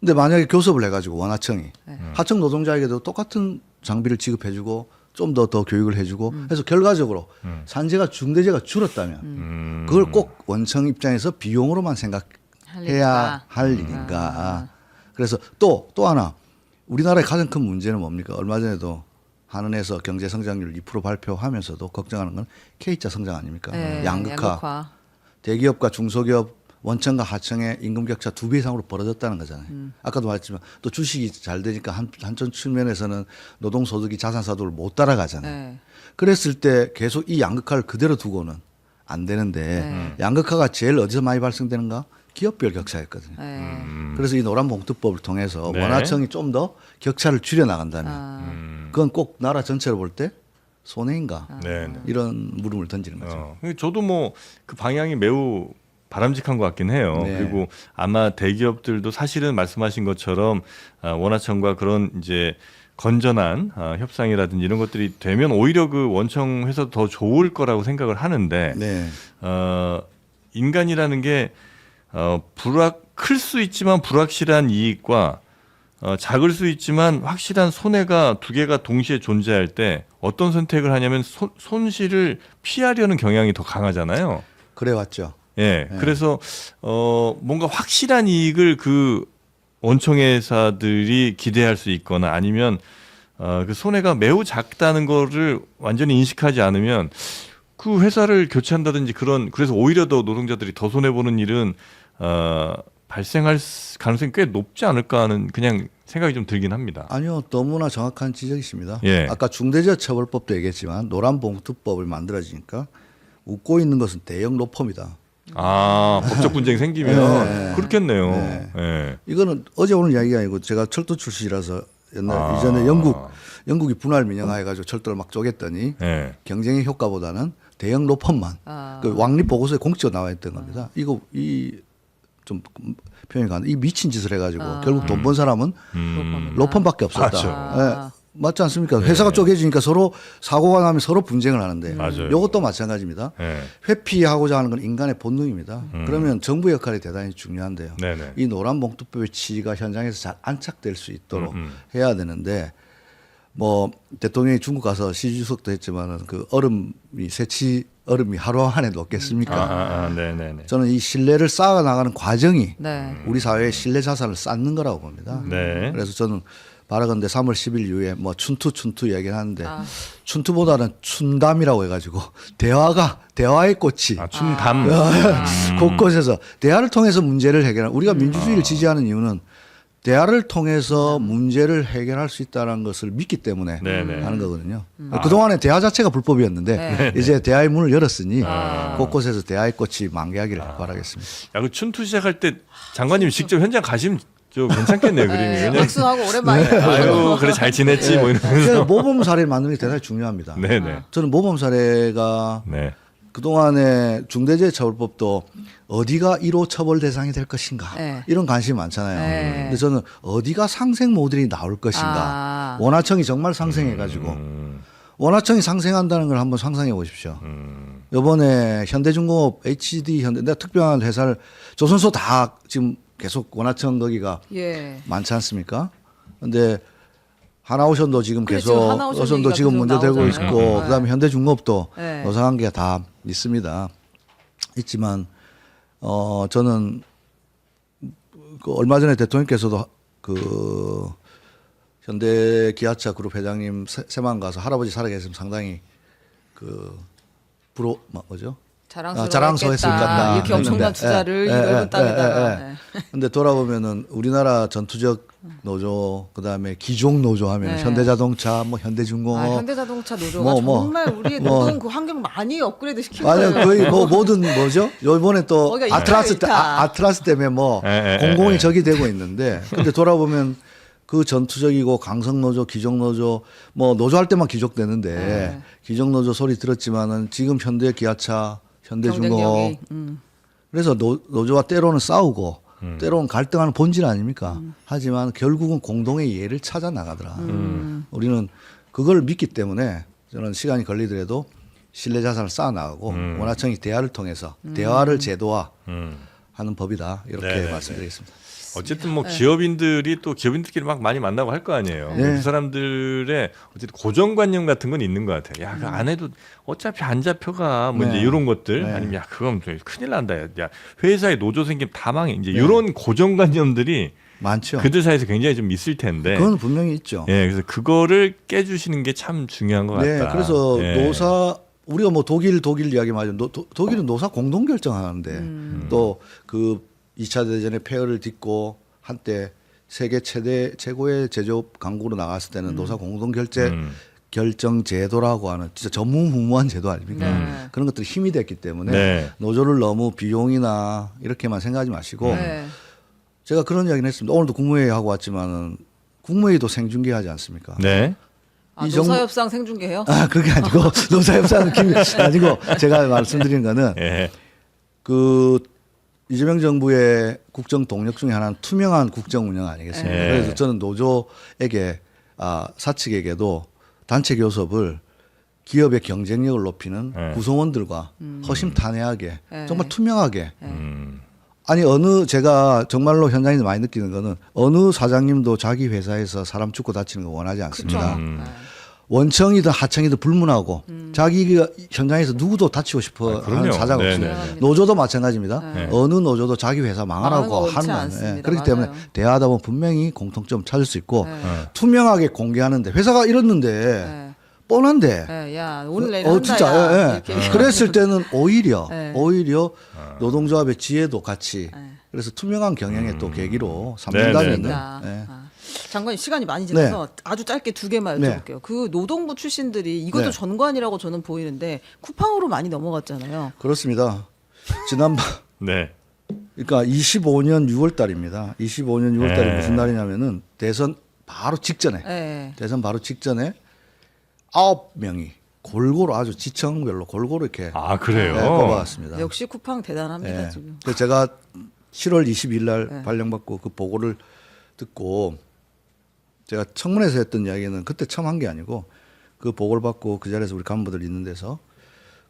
근데 만약에 교섭을 해가지고 원하청이 네. 하청 노동자에게도 똑같은 장비를 지급해주고 좀 더 교육을 해주고 해서 결과적으로 산재가 중대재해가 줄었다면 그걸 꼭 원청 입장에서 비용으로만 생각해야 할 일인가. 그래서 또 하나 우리나라의 가장 큰 문제는 뭡니까? 얼마 전에도 한은에서 경제 성장률 2% 발표하면서도 걱정하는 건 K자 성장 아닙니까? 네. 양극화. 대기업과 중소기업 원청과 하청의 임금 격차 2배 이상으로 벌어졌다는 거잖아요. 아까도 말했지만 또 주식이 잘 되니까 한쪽 측면에서는 노동소득이 자산소득을 못 따라가잖아요. 네. 그랬을 때 계속 이 양극화를 그대로 두고는 안 되는데 양극화가 제일 어디서 많이 발생되는가? 기업별 격차였거든요. 네. 그래서 이 노란봉투법을 통해서 네. 원하청이 좀 더 격차를 줄여나간다면 아. 그건 꼭 나라 전체로 볼 때 손해인가? 네. 이런 물음을 던지는 거죠. 저도 뭐 그 방향이 매우 바람직한 것 같긴 해요. 네. 그리고 아마 대기업들도 사실은 말씀하신 것처럼 원하청과 그런 이제 건전한 협상이라든지 이런 것들이 되면 오히려 그 원청 회사도 더 좋을 거라고 생각을 하는데 네. 인간이라는 게 클 수 있지만 불확실한 이익과 작을 수 있지만 확실한 손해가 두 개가 동시에 존재할 때 어떤 선택을 하냐면 손실을 피하려는 경향이 더 강하잖아요. 그래 왔죠. 예. 그래서 뭔가 확실한 이익을 그 원청 회사들이 기대할 수 있거나 아니면 그 손해가 매우 작다는 거를 완전히 인식하지 않으면 그 회사를 교체한다든지 그래서 오히려 더 노동자들이 더 손해 보는 일은 발생할 가능성이 꽤 높지 않을까 하는 그냥 생각이 좀 들긴 합니다. 아니요, 너무나 정확한 지적이십니다. 예. 아까 중대재해처벌법도 얘기했지만 노란봉투법을 만들어지니까 웃고 있는 것은 대형 로펌이다. 법적 분쟁이 생기면 네. 그렇겠네요. 네. 예. 이거는 어제 오늘 이야기가 아니고 제가 철도 출신이라서 옛날 이전에 영국이 분할 민영화해가지고 철도를 막 쪼갰더니 예. 경쟁의 효과보다는 대형 로펌만 그 왕립 보고서에 공식적으로 나와 있던 겁니다. 이거 좀 표현이 가는 이 미친 짓을 해가지고 결국 돈 번 사람은 로펌밖에 없었다. 맞죠. 예. 맞지 않습니까? 회사가 쪼개지니까 서로 사고가 나면 서로 분쟁을 하는데 맞아요. 이것도 마찬가지입니다. 예. 회피하고자 하는 건 인간의 본능입니다. 그러면 정부 역할이 대단히 중요한데요. 네네. 이 노란봉투법의 취지가 현장에서 잘 안착될 수 있도록 해야 되는데 뭐 대통령이 중국 가서 시주석도 했지만은 그 얼음이 하루 안에 녹겠습니까? 네네네. 저는 이 신뢰를 쌓아 나가는 과정이 네. 우리 사회의 신뢰 자산을 쌓는 거라고 봅니다. 네. 그래서 저는 바라건대 3월 10일 이후에 뭐 춘투 얘기를 하는데 춘투보다는 춘담이라고 해가지고 대화의 꽃이 춘담. 곳곳에서 대화를 통해서 문제를 해결하는 우리가 민주주의를 지지하는 이유는 대화를 통해서 문제를 해결할 수 있다는 것을 믿기 때문에 네네. 하는 거거든요. 그동안에 대화 자체가 불법이었는데 이제 대화의 문을 열었으니 곳곳에서 대화의 꽃이 만개하기를 바라겠습니다. 야, 그 춘투 시작할 때 장관님 직접 현장 가시면 저 괜찮겠네요, 그림이. 네, 왜냐면 박수하고 오랜만에. 아유, 그래 잘 지냈지 뭐 그래서 이러면서. 모범 사례를 만드는 게 대단히 중요합니다. 네네. 저는 모범 사례가 네. 그동안에 중대재해처벌법도 어디가 1호 처벌 대상이 될 것인가 네. 이런 관심이 많잖아요. 네. 근데 저는 어디가 상생 모델이 나올 것인가. 원하청이 정말 상생해가지고 원하청이 상생한다는 걸 한번 상상해 보십시오. 이번에 현대중공업, HD 현대, 내가 특별한 회사를 조선소 다 지금 계속 원화청 거기가 예. 많지 않습니까? 근데 하나오션도 지금 그래, 계속 지금 하나오션 오션도 얘기가 지금 계속 문제 되고 나오잖아요. 있고 네. 그다음에 현대중공업도 네. 노사관계가 다 있습니다. 있지만 저는 그 얼마 전에 대통령께서도 그 현대 기아차 그룹 회장님 세만 가서 할아버지 살아계시면 상당히 그 뭐죠? 자랑스러웠을 것 같다. 이렇게 엄청난 했는데, 투자를 이 예, 넓은 예, 땅에다가. 예, 예. 근데 돌아보면은 우리나라 전투적 노조 그다음에 기종 노조 하면 네. 현대자동차 뭐 현대중공업 현대자동차 노조가 뭐, 정말 우리의 뭐. 노동 그 환경 많이 업그레이드 시킨 아니 거예요. 거의 뭐 모든 뭐죠? 이번에 또 거기가 아트라스 이타. 아트라스 때문에 뭐 예, 공공이 예. 적이 되고 있는데 근데 돌아보면 그 전투적이고 강성 노조, 기종 노조 뭐 노조할 때만 기족되는데 네. 기종 노조 소리 들었지만은 지금 현대 기아차, 현대중공업 경쟁력이. 그래서 노조와 때로는 싸우고 때로는 갈등하는 본질 아닙니까? 하지만 결국은 공동의 이해를 찾아 나가더라. 우리는 그걸 믿기 때문에 저는 시간이 걸리더라도 신뢰 자산을 쌓아 나가고 원화청이 대화를 통해서 대화를 제도화하는 법이다 이렇게 네네네. 말씀드리겠습니다. 어쨌든 뭐 기업인들이 또 기업인들끼리 막 많이 만나고 할 거 아니에요. 네. 그 사람들의 어쨌든 고정관념 같은 건 있는 것 같아요. 야, 그 안 해도 어차피 안 잡혀가. 뭐 네. 이제 이런 것들 네. 아니면 야, 그건 큰일 난다. 야, 회사에 노조 생기면 다 망해. 이제 이런 고정관념들이 많죠. 그들 사이에서 굉장히 좀 있을 텐데. 그건 분명히 있죠. 예, 그래서 그거를 깨주시는 게 참 중요한 것 네, 같다. 그래서 예. 노사 우리가 뭐 독일 이야기 맞죠. 독일은 노사 공동 결정하는데 또 그 2차 대전의 폐허를 딛고 한때 세계 최고의 제조업 강국으로 나갔을 때는 노사 공동 결정 제도라고 하는 진짜 전무후무한 제도 아닙니까? 네. 그런 것들이 힘이 됐기 때문에 네. 노조를 너무 비용이나 이렇게만 생각하지 마시고 네. 제가 그런 이야기를 했습니다. 오늘도 국무회의 하고 왔지만은 국무회의도 생중계하지 않습니까? 네. 아, 이 정도- 노사협상 생중계해요? 아, 그게 아니고 노사협상 느낌이 아니고 제가 말씀드리는 거는 예. 그 이재명 정부의 국정 동력 중에 하나는 투명한 국정 운영 아니겠습니까? 네. 그래서 저는 노조에게 사측에게도 단체 교섭을 기업의 경쟁력을 높이는 네. 구성원들과 허심탄회하게 네. 정말 투명하게 음. 아니 제가 정말로 현장에서 많이 느끼는 거는 어느 사장님도 자기 회사에서 사람 죽고 다치는 거 원하지 않습니다. 그렇죠. 원청이든 하청이든 불문하고 자기가 현장에서 누구도 다치고 싶어 그럼요. 하는 사장 네, 없습니다. 네, 네. 노조도 마찬가지입니다. 네. 어느 노조도 자기 회사 망하는 거 망하라고 원치 하는 않습니다. 그렇기 맞아요. 때문에 대화하다 보면 분명히 공통점 찾을 수 있고 네. 투명하게 공개하는데 회사가 이랬는데 네. 뻔한데 네, 야 오늘 내일 한다. 진짜 야. 예, 이렇게 예. 그랬을 때는 오히려 네. 노동조합의 지혜도 같이 네. 그래서 투명한 경영의 또 계기로 네, 삼는다면은 네, 아, 예. 아. 장관님 시간이 많이 지나서 아주 짧게 두 개만 네. 여쭤볼게요. 그 노동부 출신들이 이것도 네. 전관이라고 저는 보이는데 쿠팡으로 많이 넘어갔잖아요. 그렇습니다. 지난번 네. 그러니까 25년 6월 달입니다. 25년 6월 달이 네. 무슨 날이냐면은 대선 바로 직전에 네. 대선 바로 직전에 9명이 골고루 아주 지청별로 골고루 이렇게 아, 그래요? 네, 뽑아왔습니다. 역시 쿠팡 대단합니다 네. 지금. 그래서 제가 7월 20일 날 네. 발령받고 그 보고를 듣고 제가 청문회에서 했던 이야기는 그때 처음 한 게 아니고 그 보고를 받고 그 자리에서 우리 간부들 있는 데서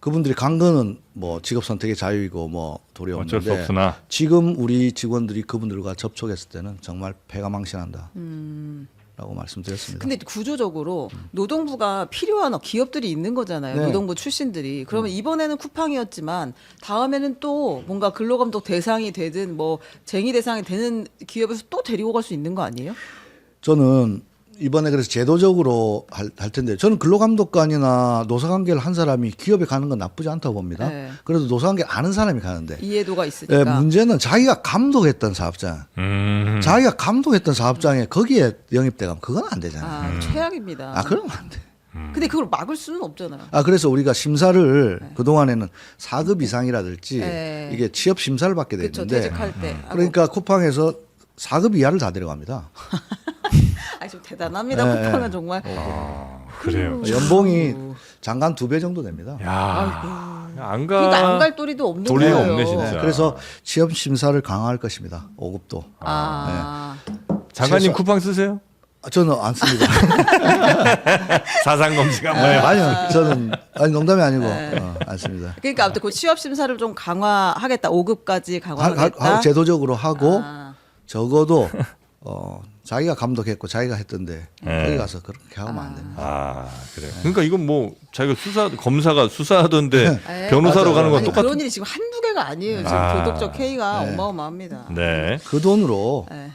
그분들이 간 거는 뭐 직업 선택의 자유이고 뭐 도리 어쩔 수 없는데 없으나. 지금 우리 직원들이 그분들과 접촉했을 때는 정말 패가 망신한다. 라고 말씀드렸습니다. 근데 구조적으로 노동부가 필요한 기업들이 있는 거잖아요. 네. 노동부 출신들이. 그러면 이번에는 쿠팡이었지만 다음에는 또 뭔가 근로감독 대상이 되든 뭐 쟁의 대상이 되는 기업에서 또 데리고 갈 수 있는 거 아니에요? 저는 이번에 그래서 제도적으로 할 텐데 저는 근로감독관이나 노사관계를 한 사람이 기업에 가는 건 나쁘지 않다고 봅니다. 네. 그래도 노사관계를 아는 사람이 가는데 이해도가 있으니까. 문제는 자기가 감독했던 사업장, 자기가 감독했던 사업장에 거기에 영입돼 가면 그건 안 되잖아요. 아, 최악입니다. 그러면 안 돼. 근데 그걸 막을 수는 없잖아요. 그래서 우리가 심사를 그동안에는 4급 이상이라든지 네. 이게 취업 심사를 받게 그렇죠. 되는데 퇴직할 때. 그러니까 쿠팡에서 4급 이하를 다 데려갑니다. 좀 대단합니다. 네. 쿠팡은 정말. 그래요. 연봉이 장관 2배 정도 됩니다. 야. 안 가. 그러니까 안 갈 도리도 없는 도리가 거예요. 없네, 진짜. 그래서 취업 심사를 강화할 것입니다. 5급도. 아. 장관님 최소- 쿠팡 쓰세요? 저는 안 씁니다. 사상 검증가 뭐예요? 아니요, 저는 농담이 아니고 안 씁니다. 그러니까 아무튼 그 취업 심사를 좀 강화하겠다. 5급까지 강화하겠다. 제도적으로 하고 아. 적어도 자기가 감독했고 자기가 했던데 거기 가서 그렇게 하면 안 됩니다. 아 그래요. 그러니까 이건 뭐 자기가 검사가 수사하던데 네. 변호사로 맞아요. 가는 건 아니, 똑같은. 그런 일이 지금 한두 개가 아니에요. 지금 아. 도덕적 해이가 네. 어마어마합니다. 네. 그 돈으로 네.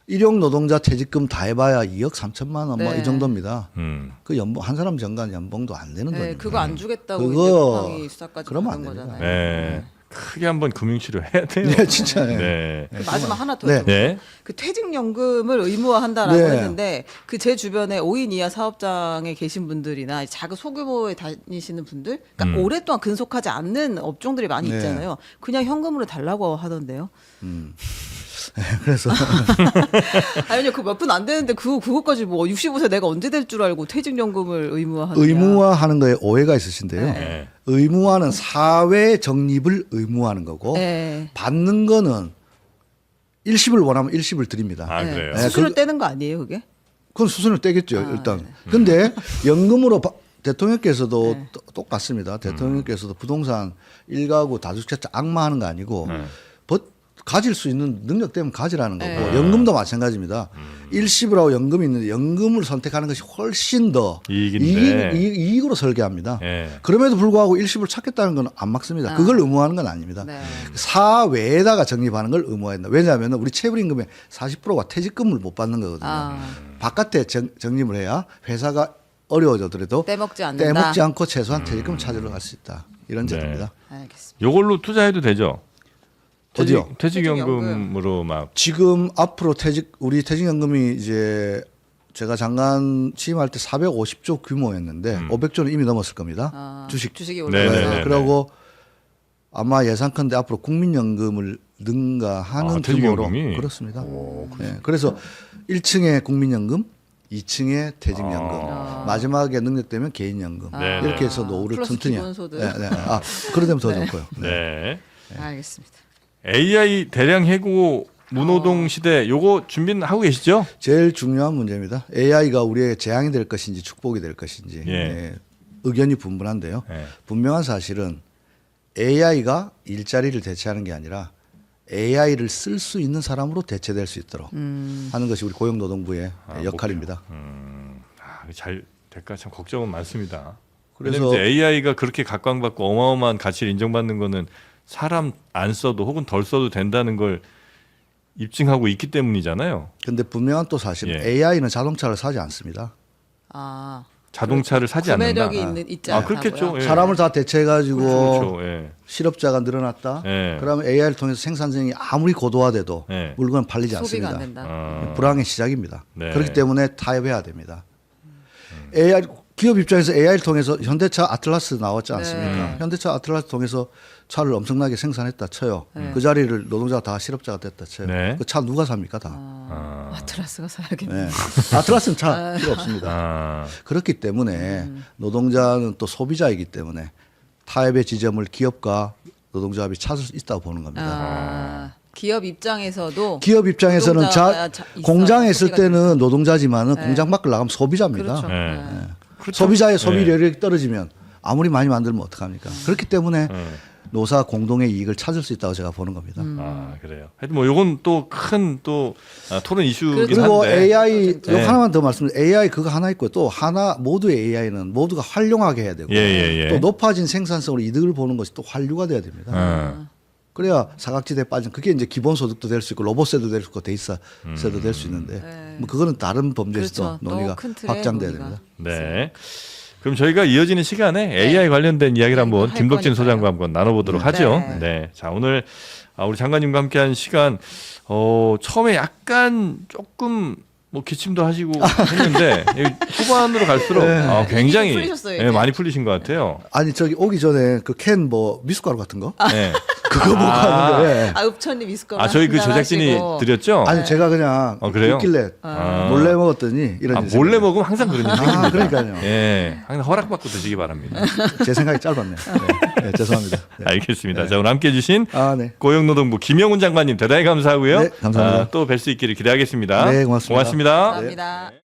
일용 노동자 퇴직금 다 해봐야 2억 3천만 원 뭐 네. 이 정도입니다. 음. 그 연봉 한 사람 정간 연봉도 안 되는 네, 돈입니다. 그거 안 주겠다고 그거 이제 국방이 수사까지 그러면 가는 안 됩니다. 거잖아요. 네. 크게 한번 금융치료 해야 돼요. 네, 진짜. 네. 그 마지막 하나 더 네. 네. 네. 그 퇴직연금을 의무화한다라고 네. 했는데 그 제 주변에 5인 이하 사업장에 계신 분들이나 작은 소규모에 다니시는 분들, 그러니까 오랫동안 근속하지 않는 업종들이 많이 네. 있잖아요. 그냥 현금으로 달라고 하던데요. 그래서 아니요, 그 몇 분 안 되는데 그거까지 뭐 65세 내가 언제 될 줄 알고 퇴직연금을 의무화하느냐. 의무화하는 거에 오해가 있으신데요. 네. 의무화는 사회 적립을 의무화하는 거고 네. 받는 거는 일시불 원하면 일시불 드립니다. 아 네. 그래요. 네. 수수료 그- 떼는 거 아니에요, 그게? 그건 수순을 떼겠죠, 아, 일단. 네. 근데 연금으로 대통령께서도 네. 똑같습니다. 대통령께서도 부동산 일가구 다주택자 악마하는 거 아니고 네. 가질 수 있는 능력 때문에 가지라는 거고 네. 연금도 마찬가지입니다. 일시불하고 연금이 있는데 연금을 선택하는 것이 훨씬 더 이익인데. 이익으로 설계합니다. 네. 그럼에도 불구하고 일시불 찾겠다는 건 안 막습니다. 그걸 의무화하는 건 아닙니다. 네. 사외에다가 적립하는 걸 의무화한다. 왜냐하면 우리 체불임금의 40%가 퇴직금을 못 받는 거거든요. 아, 바깥에 적립을 해야 회사가 어려워져더라도 떼먹지 않는다. 떼먹지 않고 최소한 퇴직금을 찾으러 갈 수 있다. 이런 네. 제도입니다. 알겠습니다. 요걸로 투자해도 되죠. 어디요? 퇴직연금으로 막. 지금 앞으로 우리 퇴직연금이 이제 제가 장관 취임할 때 450조 규모였는데 500조는 이미 넘었을 겁니다. 아, 주식. 주식이 네, 올라서. 네, 네. 그리고 아마 예상컨대 앞으로 국민연금을 능가하는 아, 규모로 퇴직연금이? 그렇습니다. 네. 그래서 1층에 국민연금, 2층에 퇴직연금, 마지막에 능력되면 개인연금 네, 이렇게 네. 해서 노후를 플러스 튼튼히. 기본소득. 네, 네. 아, 그러면 더 좋고요. 네. 알겠습니다. AI 대량 해고 무노동 시대 요거 준비는 하고 계시죠? 제일 중요한 문제입니다. AI가 우리의 재앙이 될 것인지 축복이 될 것인지 예. 예, 의견이 분분한데요. 예. 분명한 사실은 AI가 일자리를 대체하는 게 아니라 AI를 쓸 수 있는 사람으로 대체될 수 있도록 하는 것이 우리 고용노동부의 역할입니다. 잘 될까 참 걱정은 많습니다. 그래서- 그래서 AI가 그렇게 각광받고 어마어마한 가치를 인정받는 거는 사람 안 써도 혹은 덜 써도 된다는 걸 입증하고 있기 때문이잖아요. 근데 분명한 또 사실은 예. AI는 자동차를 사지 않습니다. 아, 자동차를 사지 않는다. 구매력이 있지 않다고요? 그렇겠죠. 예. 사람을 다 대체해가지고 그렇죠. 예. 실업자가 늘어났다. 예. 그러면 AI를 통해서 생산성이 아무리 고도화돼도 예. 물건은 팔리지 소비가 않습니다. 안 된다. 어. 불황의 시작입니다. 네. 그렇기 때문에 타협해야 됩니다. AI 기업 입장에서 AI를 통해서 현대차 아틀라스 나왔지 않습니까? 네. 현대차 아틀라스 통해서 차를 엄청나게 생산했다 쳐요. 그 자리를 노동자가 다 실업자가 됐다 쳐요. 네. 그 차 누가 삽니까 다? 아트라스가 사야겠네. 네. 아틀라스는 차 필요 없습니다. 아, 그렇기 때문에 노동자는 또 소비자이기 때문에 타협의 지점을 기업과 노동조합이 찾을 수 있다고 보는 겁니다. 아, 기업 입장에서도 기업 입장에서는 노동자가 있어야 공장에 있을 소비가 때는 노동자지만은 공장 밖을 나가면 소비자입니다. 그렇죠. 네. 네. 그렇죠. 소비자의 소비 네. 여력이 떨어지면 아무리 많이 만들면 어떡합니까? 그렇기 때문에 노사 공동의 이익을 찾을 수 있다고 제가 보는 겁니다. 아 그래요. 하여튼 뭐 요건 또 큰 또 토론 이슈긴 그리고 한데. AI 요 네. 하나만 더 말씀드리면 AI 그거 하나 있고 또 하나 모두의 AI는 모두가 활용하게 해야 되고 예. 또 높아진 생산성으로 이득을 보는 것이 또 환류가 돼야 됩니다. 그래야 사각지대에 빠진 그게 이제 기본소득도 될 수 있고 로봇세도 될 수 있고 데이터세도 될 수 있는데 뭐 그거는 다른 범죄에서도 그렇죠. 또 논의가 큰 틀의 확장돼야 논의가. 됩니다. 네. 그럼 저희가 이어지는 시간에 AI 관련된 이야기를 한번 할 김덕진 거니까요. 소장과 한번 나눠보도록 하죠. 네. 네. 자 오늘 우리 장관님과 함께한 시간 처음에 약간 조금 뭐 기침도 하시고 했는데 후반으로 갈수록 굉장히 이미 풀리셨어요, 이제. 많이 풀리신 것 같아요. 아니 저기 오기 전에 그 캔 뭐 미숫가루 같은 거 네. 그거 보고 하는데. 아 읍천님 있을 거면 아 저희 그 제작진이 드렸죠? 아니 제가 그냥 그래요? 있길래 몰래 먹었더니 이런 아, 일이 몰래 생겨요. 먹으면 항상 그런 일이 생깁니다. 그러니까요. 예, 항상 허락받고 드시기 바랍니다. 제 생각이 짧았네요. 네, 죄송합니다. 네. 알겠습니다. 자 오늘 함께해 주신 네. 고용노동부 김영훈 장관님 대단히 감사하고요. 네, 감사합니다. 또 뵐 수 있기를 기대하겠습니다. 네, 고맙습니다. 고맙습니다. 감사합니다.